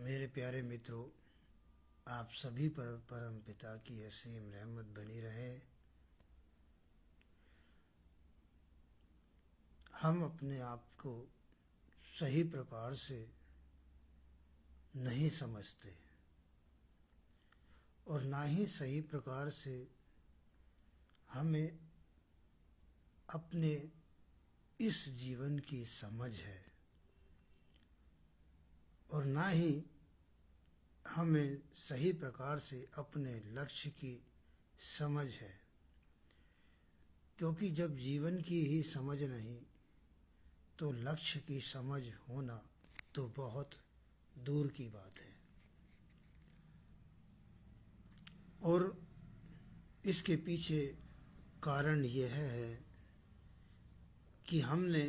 मेरे प्यारे मित्रों, आप सभी पर परम पिता की असीम रहमत बनी रहे। हम अपने आप को सही प्रकार से नहीं समझते और ना ही सही प्रकार से हमें अपने इस जीवन की समझ है और ना ही हमें सही प्रकार से अपने लक्ष्य की समझ है। क्योंकि जब जीवन की ही समझ नहीं तो लक्ष्य की समझ होना तो बहुत दूर की बात है। और इसके पीछे कारण यह है कि हमने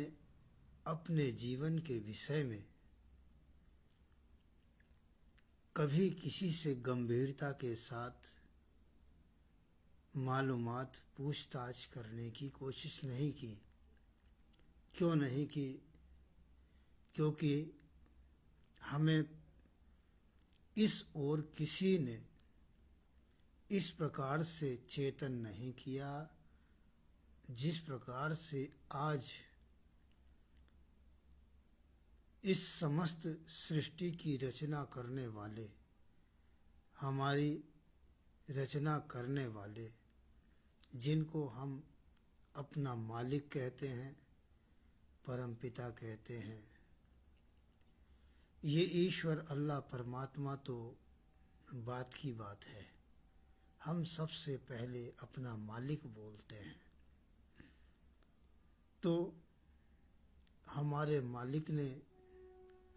अपने जीवन के विषय में कभी किसी से गंभीरता के साथ मालूमात पूछताछ करने की कोशिश नहीं की। क्यों नहीं की? क्योंकि हमें इस ओर किसी ने इस प्रकार से चेतन नहीं किया जिस प्रकार से आज इस समस्त सृष्टि की रचना करने वाले, हमारी रचना करने वाले, जिनको हम अपना मालिक कहते हैं, परम पिता कहते हैं, ये ईश्वर अल्लाह परमात्मा तो बात की बात है। हम सबसे पहले अपना मालिक बोलते हैं। तो हमारे मालिक ने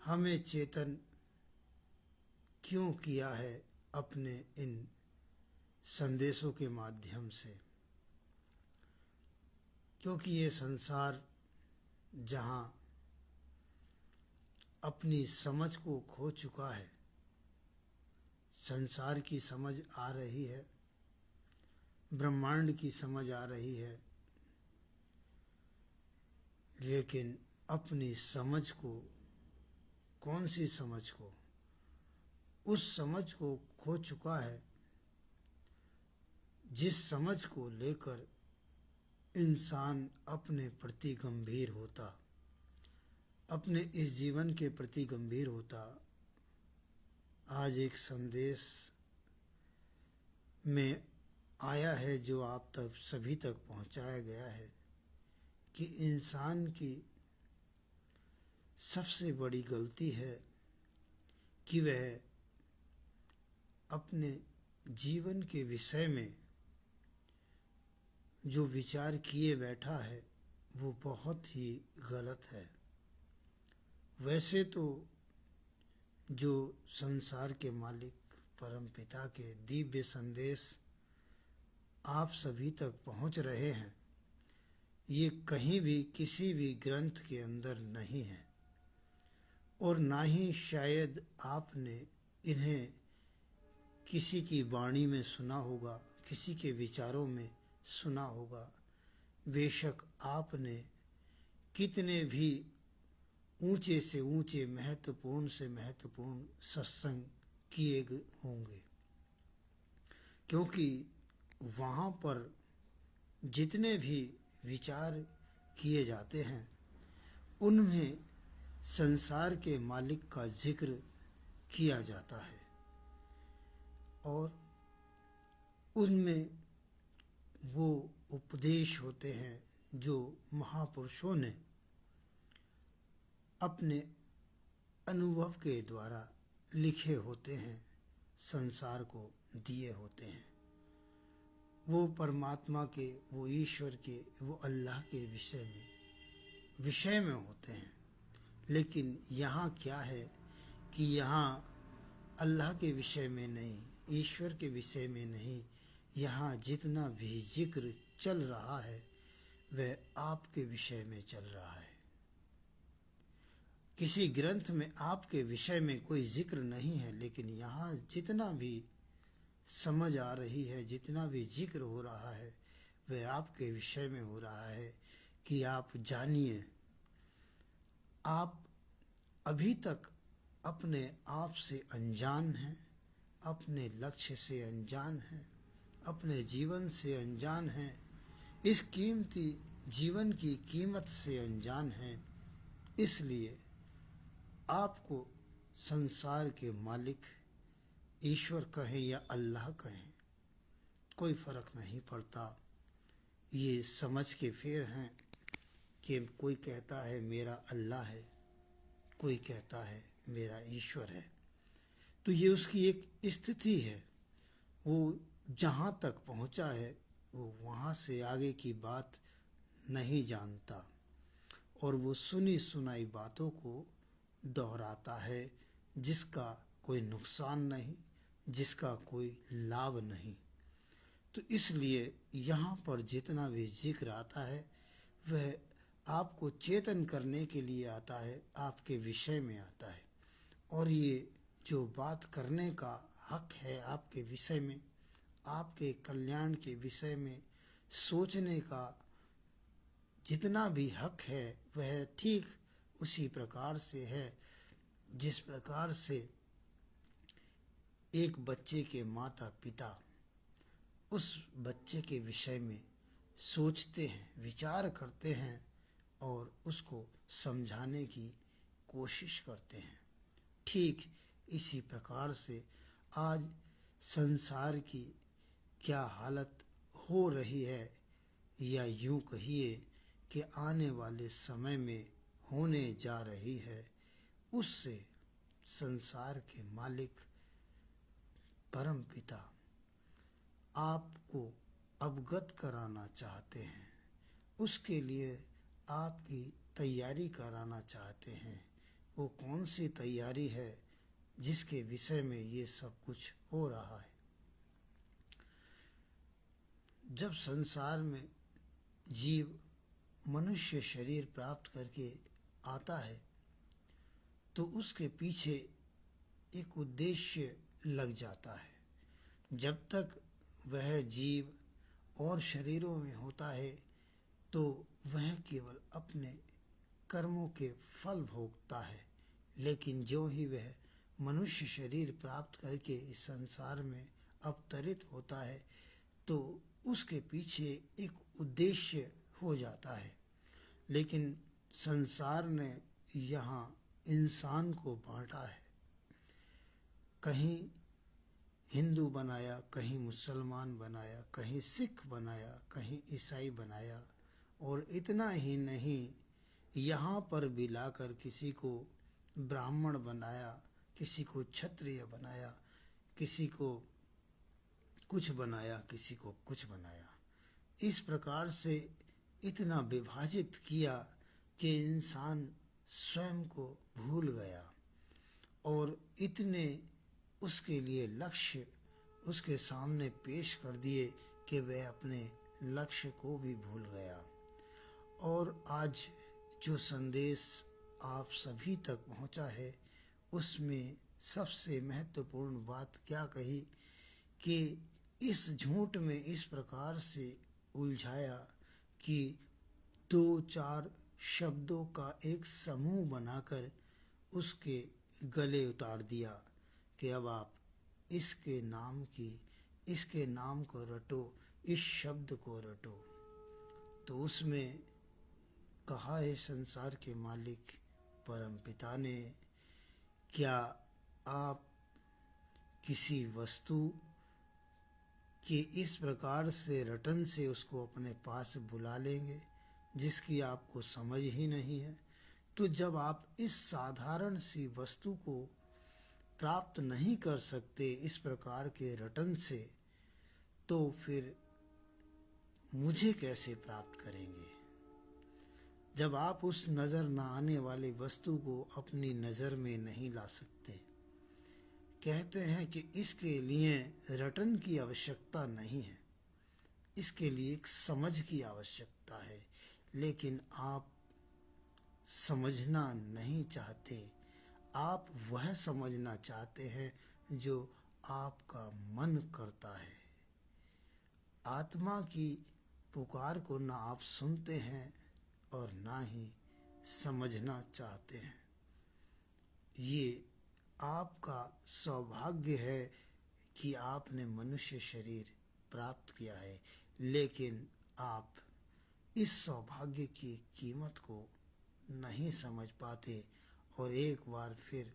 हमें चेतन क्यों किया है अपने इन संदेशों के माध्यम से? क्योंकि ये संसार जहाँ अपनी समझ को खो चुका है, संसार की समझ आ रही है, ब्रह्मांड की समझ आ रही है, लेकिन अपनी समझ को, कौन सी समझ को? उस समझ को खो चुका है जिस समझ को लेकर इंसान अपने प्रति गंभीर होता, अपने इस जीवन के प्रति गंभीर होता। आज एक संदेश में आया है जो आप तक सभी तक पहुंचाया गया है कि इंसान की सबसे बड़ी गलती है कि वह अपने जीवन के विषय में जो विचार किए बैठा है वो बहुत ही गलत है। वैसे तो जो संसार के मालिक परम पिता के दिव्य संदेश आप सभी तक पहुंच रहे हैं, ये कहीं भी किसी भी ग्रंथ के अंदर नहीं है और ना ही शायद आपने इन्हें किसी की वाणी में सुना होगा, किसी के विचारों में सुना होगा। बेशक आपने कितने भी ऊंचे से ऊंचे, महत्वपूर्ण से महत्वपूर्ण सत्संग किए होंगे, क्योंकि वहाँ पर जितने भी विचार किए जाते हैं उनमें संसार के मालिक का जिक्र किया जाता है और उनमें वो उपदेश होते हैं जो महापुरुषों ने अपने अनुभव के द्वारा लिखे होते हैं, संसार को दिए होते हैं। वो परमात्मा के, वो ईश्वर के, वो अल्लाह के विषय में होते हैं। लेकिन यहाँ क्या है कि यहाँ अल्लाह के विषय में नहीं, ईश्वर के विषय में नहीं, यहाँ जितना भी जिक्र चल रहा है वह आपके विषय में चल रहा है। किसी ग्रंथ में आपके विषय में कोई जिक्र नहीं है, लेकिन यहाँ जितना भी समझ आ रही है, जितना भी जिक्र हो रहा है वह आपके विषय में हो रहा है कि आप जानिए, आप अभी तक अपने आप से अनजान हैं, अपने लक्ष्य से अनजान हैं, अपने जीवन से अनजान हैं, इस कीमती जीवन की कीमत से अनजान हैं। इसलिए आपको संसार के मालिक ईश्वर कहें या अल्लाह कहें, कोई फर्क नहीं पड़ता। ये समझ के फेर हैं कि कोई कहता है मेरा अल्लाह है, कोई कहता है मेरा ईश्वर है। तो ये उसकी एक स्थिति है, वो जहाँ तक पहुँचा है वो वहाँ से आगे की बात नहीं जानता और वो सुनी सुनाई बातों को दोहराता है, जिसका कोई नुकसान नहीं, जिसका कोई लाभ नहीं। तो इसलिए यहाँ पर जितना भी जिक्र आता है वह आपको चेतन करने के लिए आता है, आपके विषय में आता है। और ये जो बात करने का हक है आपके विषय में, आपके कल्याण के विषय में सोचने का जितना भी हक है वह ठीक उसी प्रकार से है जिस प्रकार से एक बच्चे के माता पिता उस बच्चे के विषय में सोचते हैं, विचार करते हैं और उसको समझाने की कोशिश करते हैं। ठीक इसी प्रकार से आज संसार की क्या हालत हो रही है, या यूं कहिए कि आने वाले समय में होने जा रही है, उससे संसार के मालिक परम पिता आपको अवगत कराना चाहते हैं, उसके लिए आपकी तैयारी कराना चाहते हैं। वो कौन सी तैयारी है जिसके विषय में ये सब कुछ हो रहा है। जब संसार में जीव मनुष्य शरीर प्राप्त करके आता है तो उसके पीछे एक उद्देश्य लग जाता है। जब तक वह जीव और शरीरों में होता है तो वह केवल अपने कर्मों के फल भोगता है, लेकिन जो ही वह मनुष्य शरीर प्राप्त करके इस संसार में अवतरित होता है तो उसके पीछे एक उद्देश्य हो जाता है। लेकिन संसार ने यहाँ इंसान को बांटा है, कहीं हिंदू बनाया, कहीं मुसलमान बनाया, कहीं सिख बनाया, कहीं ईसाई बनाया, और इतना ही नहीं यहाँ पर भी लाकर किसी को ब्राह्मण बनाया, किसी को क्षत्रिय बनाया, किसी को कुछ बनाया, किसी को कुछ बनाया। इस प्रकार से इतना विभाजित किया कि इंसान स्वयं को भूल गया और इतने उसके लिए लक्ष्य उसके सामने पेश कर दिए कि वह अपने लक्ष्य को भी भूल गया। और आज जो संदेश आप सभी तक पहुंचा है उसमें सबसे महत्वपूर्ण बात क्या कही कि इस झूठ में इस प्रकार से उलझाया कि दो चार शब्दों का एक समूह बनाकर उसके गले उतार दिया कि अब आप इसके नाम को रटो, इस शब्द को रटो। तो उसमें कहा है संसार के मालिक परम पिता ने, क्या आप किसी वस्तु के इस प्रकार से रटन से उसको अपने पास बुला लेंगे जिसकी आपको समझ ही नहीं है? तो जब आप इस साधारण सी वस्तु को प्राप्त नहीं कर सकते इस प्रकार के रटन से, तो फिर मुझे कैसे प्राप्त करेंगे? जब आप उस नज़र न आने वाली वस्तु को अपनी नज़र में नहीं ला सकते। कहते हैं कि इसके लिए रटन की आवश्यकता नहीं है, इसके लिए एक समझ की आवश्यकता है, लेकिन आप समझना नहीं चाहते। आप वह समझना चाहते हैं जो आपका मन करता है। आत्मा की पुकार को ना आप सुनते हैं और ना ही समझना चाहते हैं। ये आपका सौभाग्य है कि आपने मनुष्य शरीर प्राप्त किया है, लेकिन आप इस सौभाग्य की कीमत को नहीं समझ पाते और एक बार फिर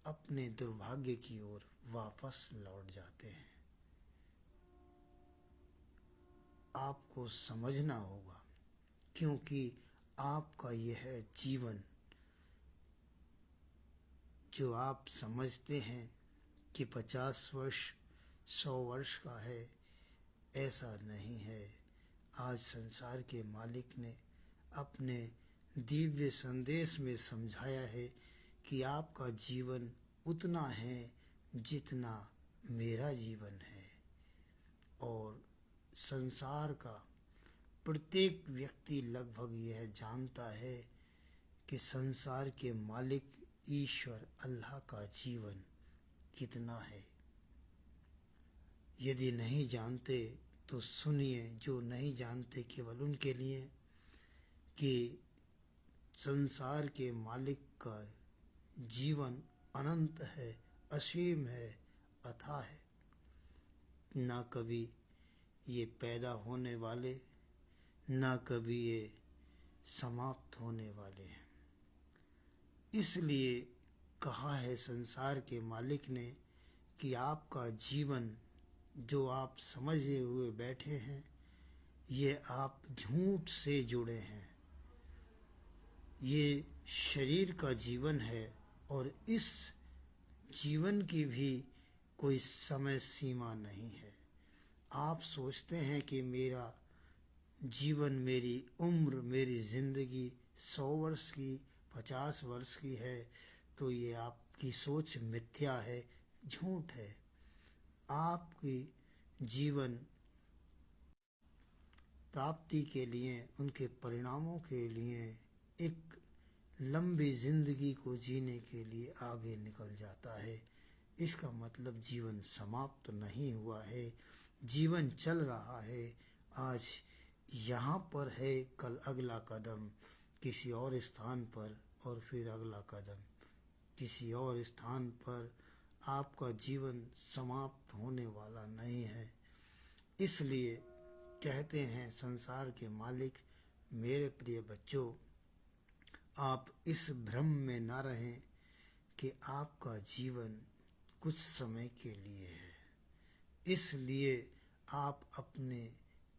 अपने दुर्भाग्य की ओर वापस लौट जाते हैं। आपको समझना होगा, क्योंकि आपका यह जीवन जो आप समझते हैं कि 50 वर्ष 100 वर्ष का है, ऐसा नहीं है। आज संसार के मालिक ने अपने दिव्य संदेश में समझाया है कि आपका जीवन उतना है जितना मेरा जीवन है, और संसार का प्रत्येक व्यक्ति लगभग यह जानता है कि संसार के मालिक ईश्वर अल्लाह का जीवन कितना है। यदि नहीं जानते तो सुनिए, जो नहीं जानते केवल उनके लिए, कि संसार के मालिक का जीवन अनंत है, असीम है, अथाह है। ना कभी ये पैदा होने वाले, ना कभी ये समाप्त होने वाले हैं। इसलिए कहा है संसार के मालिक ने कि आपका जीवन जो आप समझे हुए बैठे हैं, ये आप झूठ से जुड़े हैं। ये शरीर का जीवन है और इस जीवन की भी कोई समय सीमा नहीं है। आप सोचते हैं कि मेरा जीवन, मेरी उम्र, मेरी ज़िंदगी 100 वर्ष की, 50 वर्ष की है, तो ये आपकी सोच मिथ्या है, झूठ है। आपकी जीवन प्राप्ति के लिए, उनके परिणामों के लिए, एक लंबी ज़िंदगी को जीने के लिए आगे निकल जाता है। इसका मतलब जीवन समाप्त नहीं हुआ है, जीवन चल रहा है। आज यहाँ पर है, कल अगला कदम किसी और स्थान पर, और फिर अगला कदम किसी और स्थान पर। आपका जीवन समाप्त होने वाला नहीं है। इसलिए कहते हैं संसार के मालिक, मेरे प्रिय बच्चों, आप इस भ्रम में ना रहें कि आपका जीवन कुछ समय के लिए है। इसलिए आप अपने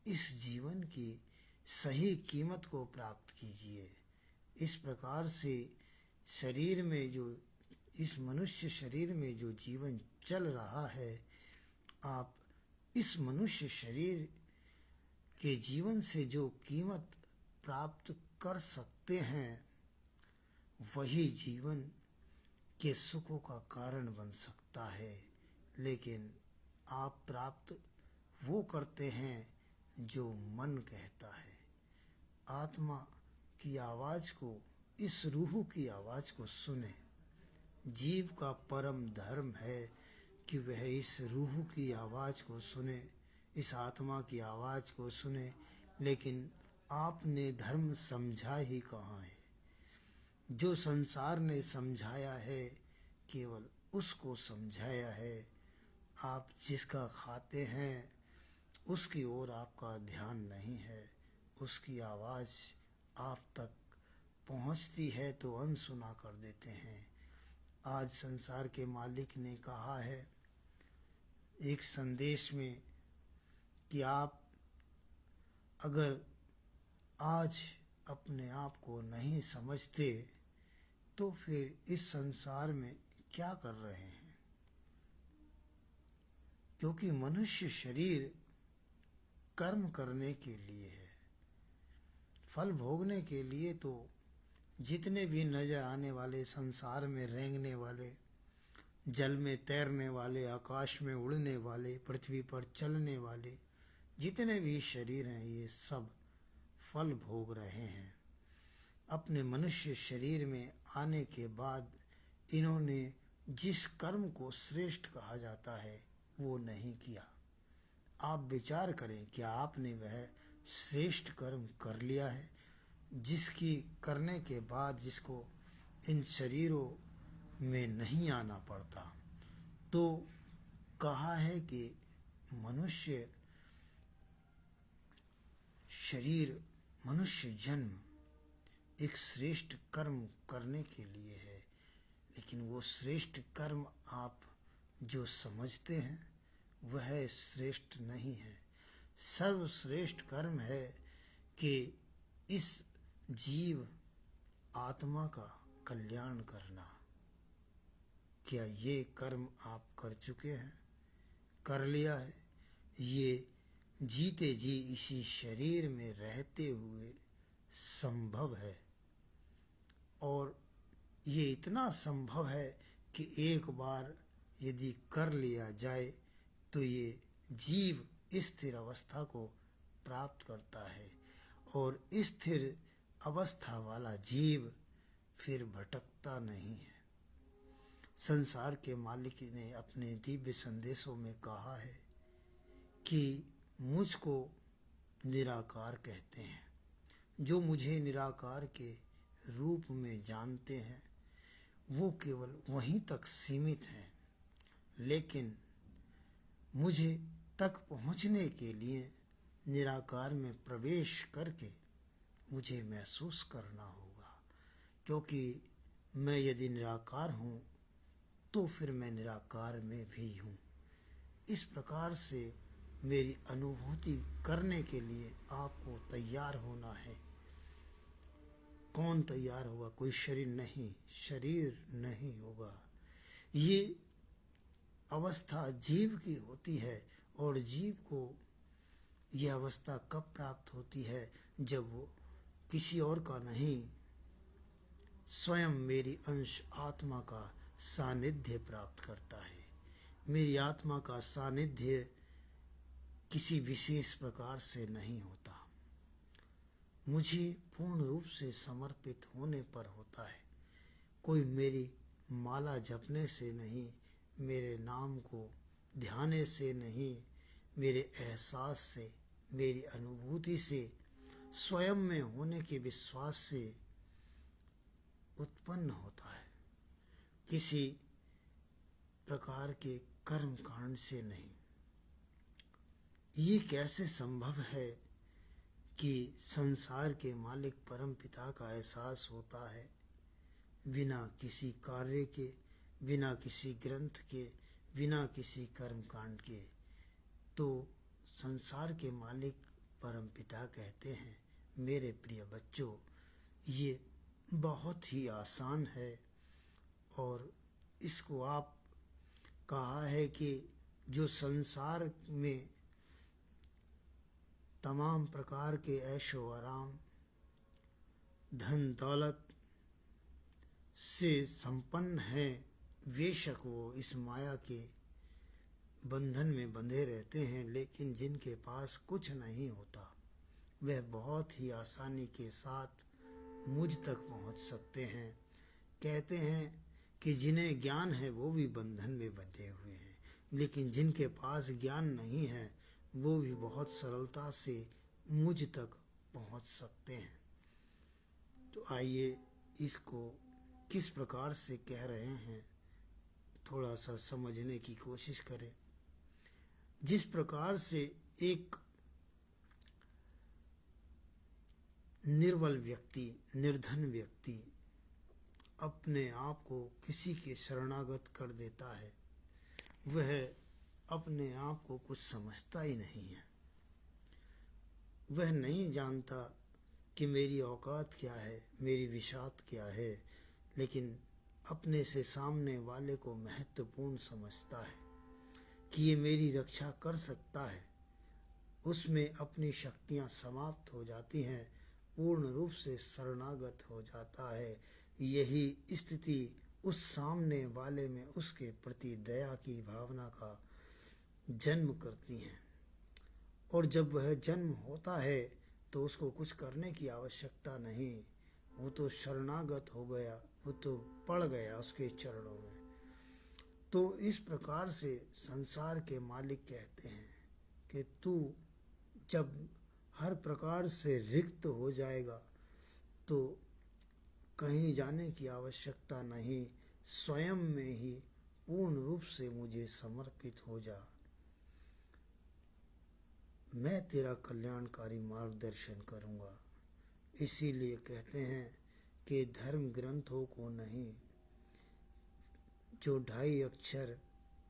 इस जीवन की सही कीमत को प्राप्त कीजिए। इस प्रकार से शरीर में जो, इस मनुष्य शरीर में जो जीवन चल रहा है, आप इस मनुष्य शरीर के जीवन से जो कीमत प्राप्त कर सकते हैं, वही जीवन के सुखों का कारण बन सकता है। लेकिन आप प्राप्त वो करते हैं जो मन कहता है। आत्मा की आवाज़ को, इस रूह की आवाज़ को सुने। जीव का परम धर्म है कि वह इस रूह की आवाज़ को सुने, इस आत्मा की आवाज़ को सुने। लेकिन आपने धर्म समझा ही कहाँ है? जो संसार ने समझाया है, केवल उसको समझाया है। आप जिसका खाते हैं, उसकी ओर आपका ध्यान नहीं है। उसकी आवाज़ आप तक पहुंचती है तो अनसुना कर देते हैं। आज संसार के मालिक ने कहा है एक संदेश में कि आप अगर आज अपने आप को नहीं समझते तो फिर इस संसार में क्या कर रहे हैं? क्योंकि मनुष्य शरीर कर्म करने के लिए है, फल भोगने के लिए। तो जितने भी नज़र आने वाले, संसार में रेंगने वाले, जल में तैरने वाले, आकाश में उड़ने वाले, पृथ्वी पर चलने वाले जितने भी शरीर हैं, ये सब फल भोग रहे हैं। अपने मनुष्य शरीर में आने के बाद इन्होंने जिस कर्म को श्रेष्ठ कहा जाता है वो नहीं किया। आप विचार करें, क्या आपने वह श्रेष्ठ कर्म कर लिया है जिसकी करने के बाद, जिसको इन शरीरों में नहीं आना पड़ता। तो कहा है कि मनुष्य शरीर, मनुष्य जन्म एक श्रेष्ठ कर्म करने के लिए है, लेकिन वो श्रेष्ठ कर्म आप जो समझते हैं वह श्रेष्ठ नहीं है। सर्वश्रेष्ठ कर्म है कि इस जीव आत्मा का कल्याण करना। क्या ये कर्म आप कर चुके हैं? कर लिया है? ये जीते जी इसी शरीर में रहते हुए संभव है, और ये इतना संभव है कि एक बार यदि कर लिया जाए तो ये जीव स्थिर अवस्था को प्राप्त करता है, और स्थिर अवस्था वाला जीव फिर भटकता नहीं है। संसार के मालिक ने अपने दिव्य संदेशों में कहा है कि मुझको निराकार कहते हैं। जो मुझे निराकार के रूप में जानते हैं वो केवल वहीं तक सीमित हैं, लेकिन मुझे तक पहुंचने के लिए निराकार में प्रवेश करके मुझे महसूस करना होगा, क्योंकि मैं यदि निराकार हूँ तो फिर मैं निराकार में भी हूँ। इस प्रकार से मेरी अनुभूति करने के लिए आपको तैयार होना है। कौन तैयार होगा? कोई शरीर नहीं होगा। ये अवस्था जीव की होती है, और जीव को यह अवस्था कब प्राप्त होती है? जब वो किसी और का नहीं, स्वयं मेरी अंश आत्मा का सानिध्य प्राप्त करता है। मेरी आत्मा का सानिध्य किसी विशेष प्रकार से नहीं होता, मुझे पूर्ण रूप से समर्पित होने पर होता है। कोई मेरी माला जपने से नहीं, मेरे नाम को ध्याने से नहीं, मेरे एहसास से, मेरी अनुभूति से, स्वयं में होने के विश्वास से उत्पन्न होता है, किसी प्रकार के कर्म कांड से नहीं। ये कैसे संभव है कि संसार के मालिक परम पिता का एहसास होता है बिना किसी कार्य के, बिना किसी ग्रंथ के, बिना किसी कर्म कांड के? तो संसार के मालिक परम पिता कहते हैं, मेरे प्रिय बच्चों, ये बहुत ही आसान है, और इसको आप कहा है कि जो संसार में तमाम प्रकार के ऐशो आराम, धन दौलत से संपन्न है, बेशक वो इस माया के बंधन में बंधे रहते हैं, लेकिन जिनके पास कुछ नहीं होता वह बहुत ही आसानी के साथ मुझ तक पहुंच सकते हैं। कहते हैं कि जिन्हें ज्ञान है वो भी बंधन में बंधे हुए हैं, लेकिन जिनके पास ज्ञान नहीं है वो भी बहुत सरलता से मुझ तक पहुंच सकते हैं। तो आइए इसको किस प्रकार से कह रहे हैं थोड़ा सा समझने की कोशिश करें। जिस प्रकार से एक निर्बल व्यक्ति, निर्धन व्यक्ति अपने आप को किसी के शरणागत कर देता है, वह अपने आप को कुछ समझता ही नहीं है। वह नहीं जानता कि मेरी औकात क्या है, मेरी विशात क्या है, लेकिन अपने से सामने वाले को महत्वपूर्ण समझता है कि ये मेरी रक्षा कर सकता है। उसमें अपनी शक्तियाँ समाप्त हो जाती हैं, पूर्ण रूप से शरणागत हो जाता है। यही स्थिति उस सामने वाले में उसके प्रति दया की भावना का जन्म करती हैं, और जब वह जन्म होता है तो उसको कुछ करने की आवश्यकता नहीं, वो तो शरणागत हो गया, वो तो पड़ गया उसके चरणों में। तो इस प्रकार से संसार के मालिक कहते हैं कि तू जब हर प्रकार से रिक्त हो जाएगा तो कहीं जाने की आवश्यकता नहीं, स्वयं में ही पूर्ण रूप से मुझे समर्पित हो जा। मैं तेरा कल्याणकारी मार्गदर्शन करूँगा। इसीलिए कहते हैं कि धर्म ग्रंथों को नहीं, जो 2.5 अक्षर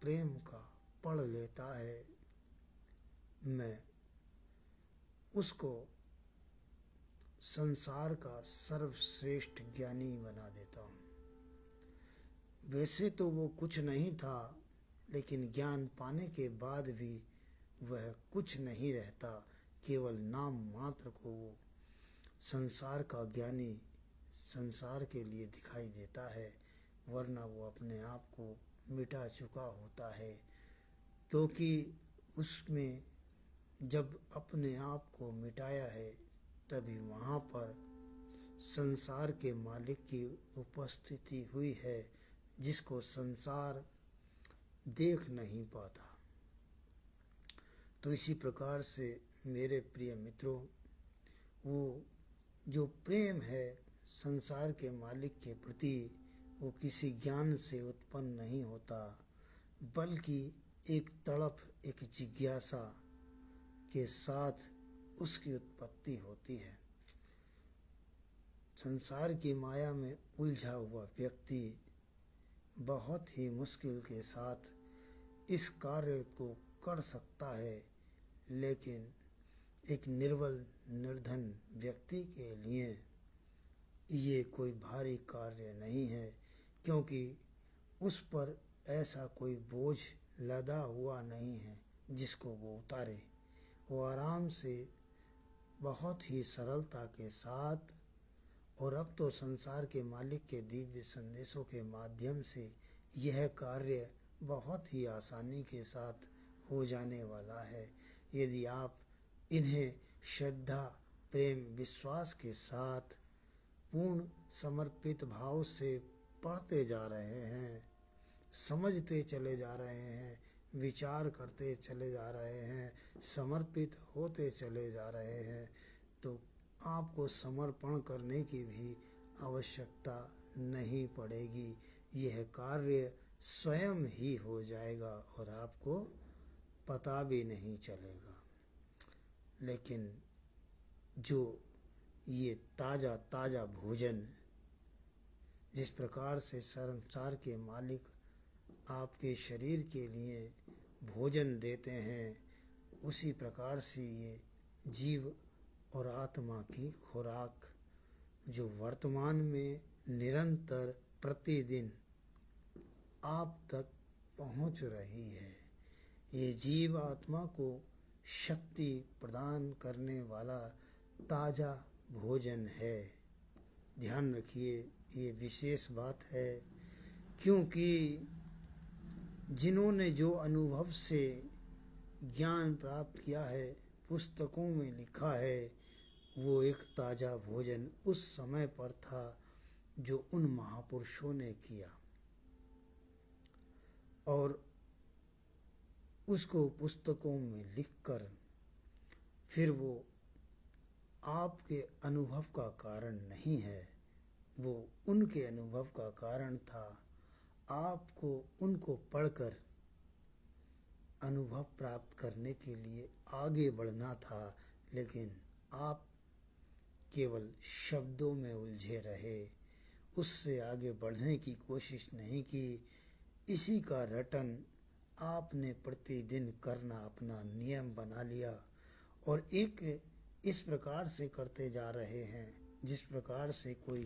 प्रेम का पढ़ लेता है, मैं उसको संसार का सर्वश्रेष्ठ ज्ञानी बना देता हूँ। वैसे तो वो कुछ नहीं था, लेकिन ज्ञान पाने के बाद भी वह कुछ नहीं रहता, केवल नाम मात्र को वो संसार का ज्ञानी संसार के लिए दिखाई देता है, वरना वो अपने आप को मिटा चुका होता है। क्योंकि उसमें जब अपने आप को मिटाया है, तभी वहाँ पर संसार के मालिक की उपस्थिति हुई है, जिसको संसार देख नहीं पाता। तो इसी प्रकार से मेरे प्रिय मित्रों, वो जो प्रेम है संसार के मालिक के प्रति, वो किसी ज्ञान से उत्पन्न नहीं होता, बल्कि एक तड़प, एक जिज्ञासा के साथ उसकी उत्पत्ति होती है। संसार की माया में उलझा हुआ व्यक्ति बहुत ही मुश्किल के साथ इस कार्य को कर सकता है, लेकिन एक निर्बल निर्धन व्यक्ति के लिए ये कोई भारी कार्य नहीं है, क्योंकि उस पर ऐसा कोई बोझ लदा हुआ नहीं है जिसको वो उतारे। वो आराम से, बहुत ही सरलता के साथ, और अब तो संसार के मालिक के दिव्य संदेशों के माध्यम से यह कार्य बहुत ही आसानी के साथ हो जाने वाला है, यदि आप इन्हें श्रद्धा, प्रेम, विश्वास के साथ पूर्ण समर्पित भाव से पढ़ते जा रहे हैं, समझते चले जा रहे हैं, विचार करते चले जा रहे हैं, समर्पित होते चले जा रहे हैं, तो आपको समर्पण करने की भी आवश्यकता नहीं पड़ेगी। यह कार्य स्वयं ही हो जाएगा और आपको पता भी नहीं चलेगा। लेकिन जो ये ताज़ा ताज़ा भोजन, जिस प्रकार से संसार के मालिक आपके शरीर के लिए भोजन देते हैं, उसी प्रकार से ये जीव और आत्मा की खुराक जो वर्तमान में निरंतर प्रतिदिन आप तक पहुंच रही है, ये जीव आत्मा को शक्ति प्रदान करने वाला ताज़ा भोजन है। ध्यान रखिए, ये विशेष बात है, क्योंकि जिन्होंने जो अनुभव से ज्ञान प्राप्त किया है, पुस्तकों में लिखा है, वो एक ताज़ा भोजन उस समय पर था जो उन महापुरुषों ने किया, और उसको पुस्तकों में लिखकर फिर वो आपके अनुभव का कारण नहीं है, वो उनके अनुभव का कारण था। आपको उनको पढ़कर अनुभव प्राप्त करने के लिए आगे बढ़ना था, लेकिन आप केवल शब्दों में उलझे रहे, उससे आगे बढ़ने की कोशिश नहीं की। इसी का रटन आपने प्रतिदिन करना अपना नियम बना लिया, और एक इस प्रकार से करते जा रहे हैं जिस प्रकार से कोई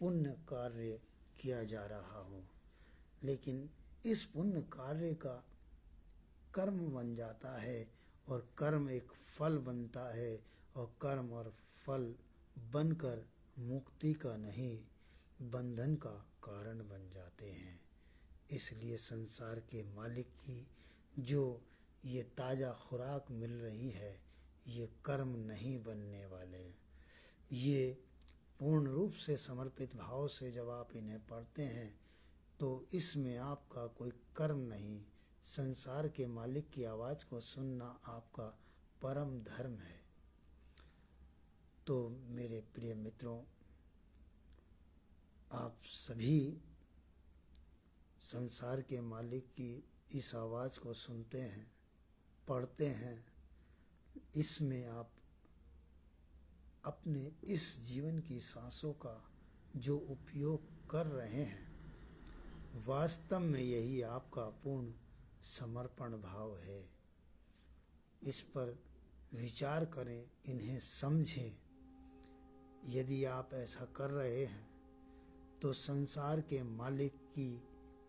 पुण्य कार्य किया जा रहा हो, लेकिन इस पुण्य कार्य का कर्म बन जाता है, और कर्म एक फल बनता है, और कर्म और फल बनकर मुक्ति का नहीं, बंधन का कारण बन जाते हैं। इसलिए संसार के मालिक की जो ये ताज़ा खुराक मिल रही है, ये कर्म नहीं बनने वाले। ये पूर्ण रूप से समर्पित भाव से जब आप इन्हें पढ़ते हैं, तो इसमें आपका कोई कर्म नहीं, संसार के मालिक की आवाज़ को सुनना आपका परम धर्म है। तो मेरे प्रिय मित्रों, आप सभी संसार के मालिक की इस आवाज़ को सुनते हैं, पढ़ते हैं, इसमें आप अपने इस जीवन की सांसों का जो उपयोग कर रहे हैं, वास्तव में यही आपका पूर्ण समर्पण भाव है। इस पर विचार करें, इन्हें समझें। यदि आप ऐसा कर रहे हैं तो संसार के मालिक की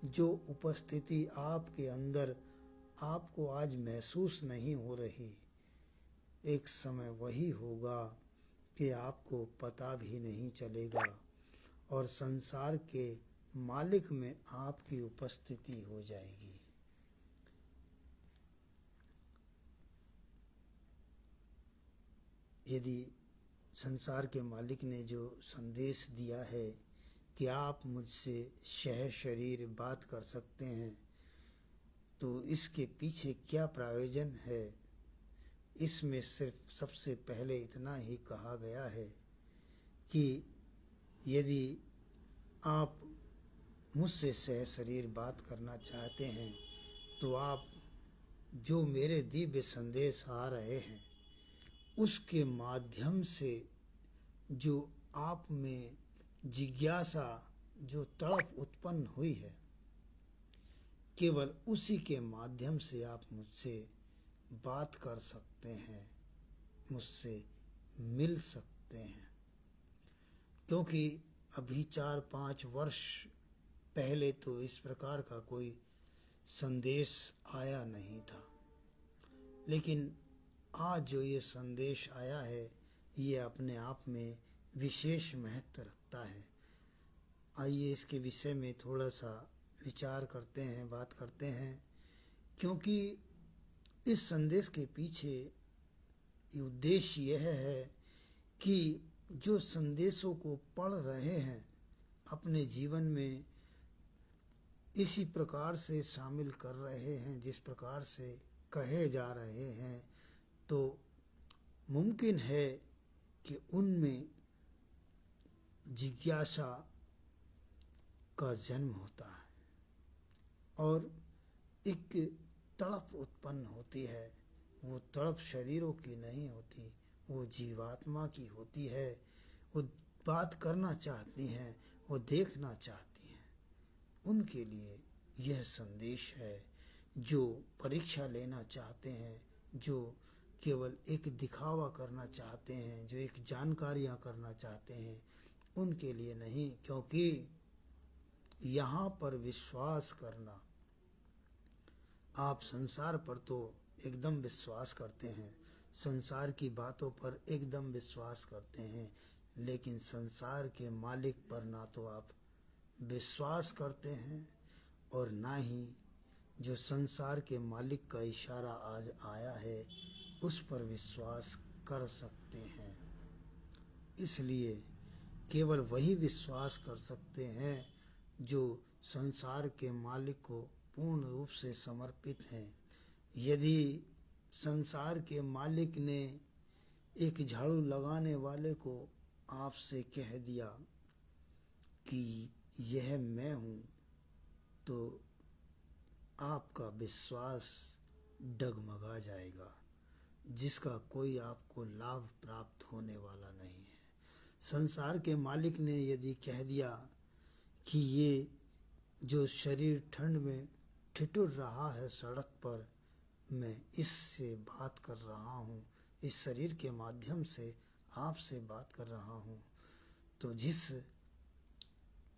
जो उपस्थिति आपके अंदर आपको आज महसूस नहीं हो रही, एक समय वही होगा कि आपको पता भी नहीं चलेगा और संसार के मालिक में आपकी उपस्थिति हो जाएगी। यदि संसार के मालिक ने जो संदेश दिया है कि आप मुझसे सह शरीर बात कर सकते हैं, तो इसके पीछे क्या प्रयोजन है? इसमें सिर्फ सबसे पहले इतना ही कहा गया है कि यदि आप मुझसे सह शरीर बात करना चाहते हैं तो आप जो मेरे दिव्य संदेश आ रहे हैं उसके माध्यम से जो आप में जिज्ञासा, जो तड़प उत्पन्न हुई है, केवल उसी के माध्यम से आप मुझसे बात कर सकते हैं, मुझसे मिल सकते हैं। क्योंकि अभी 4-5 वर्ष पहले तो इस प्रकार का कोई संदेश आया नहीं था, लेकिन आज जो ये संदेश आया है ये अपने आप में विशेष महत्व रखता है। आइए इसके विषय में थोड़ा सा विचार करते हैं, बात करते हैं, क्योंकि इस संदेश के पीछे उद्देश्य यह है कि जो संदेशों को पढ़ रहे हैं अपने जीवन में इसी प्रकार से शामिल कर रहे हैं जिस प्रकार से कहे जा रहे हैं, तो मुमकिन है कि उनमें जिज्ञासा का जन्म होता है और एक तड़प उत्पन्न होती है। वो तड़प शरीरों की नहीं होती, वो जीवात्मा की होती है। वो बात करना चाहती हैं, वो देखना चाहती हैं। उनके लिए यह संदेश है। जो परीक्षा लेना चाहते हैं, जो केवल एक दिखावा करना चाहते हैं, जो एक जानकारियाँ करना चाहते हैं, उनके लिए नहीं। क्योंकि यहाँ पर विश्वास करना, आप संसार पर तो एकदम विश्वास करते हैं, संसार की बातों पर एकदम विश्वास करते हैं, लेकिन संसार के मालिक पर ना तो आप विश्वास करते हैं और ना ही जो संसार के मालिक का इशारा आज आया है उस पर विश्वास कर सकते हैं। इसलिए केवल वही विश्वास कर सकते हैं जो संसार के मालिक को पूर्ण रूप से समर्पित हैं। यदि संसार के मालिक ने एक झाड़ू लगाने वाले को आपसे कह दिया कि यह मैं हूँ, तो आपका विश्वास डगमगा जाएगा, जिसका कोई आपको लाभ प्राप्त होने वाला नहीं है। संसार के मालिक ने यदि कह दिया कि ये जो शरीर ठंड में ठिठुर रहा है सड़क पर, मैं इससे बात कर रहा हूँ, इस शरीर के माध्यम से आपसे बात कर रहा हूँ, तो जिस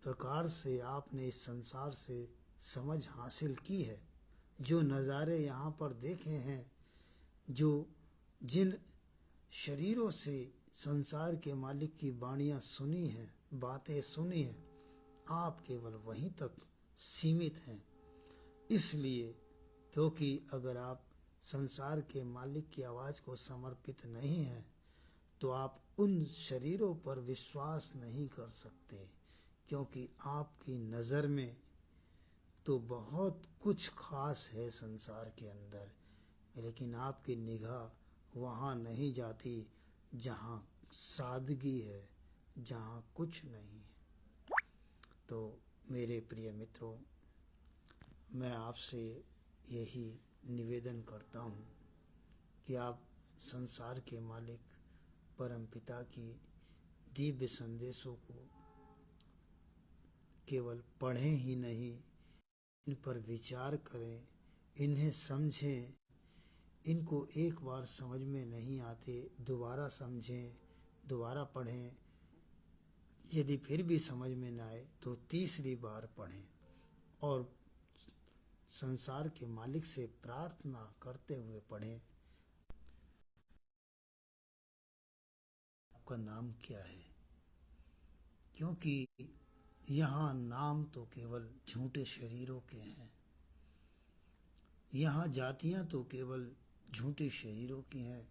प्रकार से आपने इस संसार से समझ हासिल की है, जो नज़ारे यहाँ पर देखे हैं, जो जिन शरीरों से संसार के मालिक की वाणियाँ सुनी हैं, बातें सुनी हैं, आप केवल वहीं तक सीमित हैं। इसलिए क्योंकि अगर आप संसार के मालिक की आवाज़ को समर्पित नहीं हैं तो आप उन शरीरों पर विश्वास नहीं कर सकते, क्योंकि आपकी नज़र में तो बहुत कुछ खास है संसार के अंदर, लेकिन आपकी निगाह वहाँ नहीं जाती जहाँ सादगी है, जहाँ कुछ नहीं है। तो मेरे प्रिय मित्रों, मैं आपसे यही निवेदन करता हूँ कि आप संसार के मालिक परमपिता की दिव्य संदेशों को केवल पढ़ें ही नहीं, इन पर विचार करें, इन्हें समझें। इनको एक बार समझ में नहीं आते, दोबारा समझें, दोबारा पढ़ें। यदि फिर भी समझ में न आए तो तीसरी बार पढ़ें और संसार के मालिक से प्रार्थना करते हुए पढ़ें, आपका नाम क्या है? क्योंकि यहाँ नाम तो केवल झूठे शरीरों के हैं, यहाँ जातियाँ तो केवल झूठे शरीरों की हैं,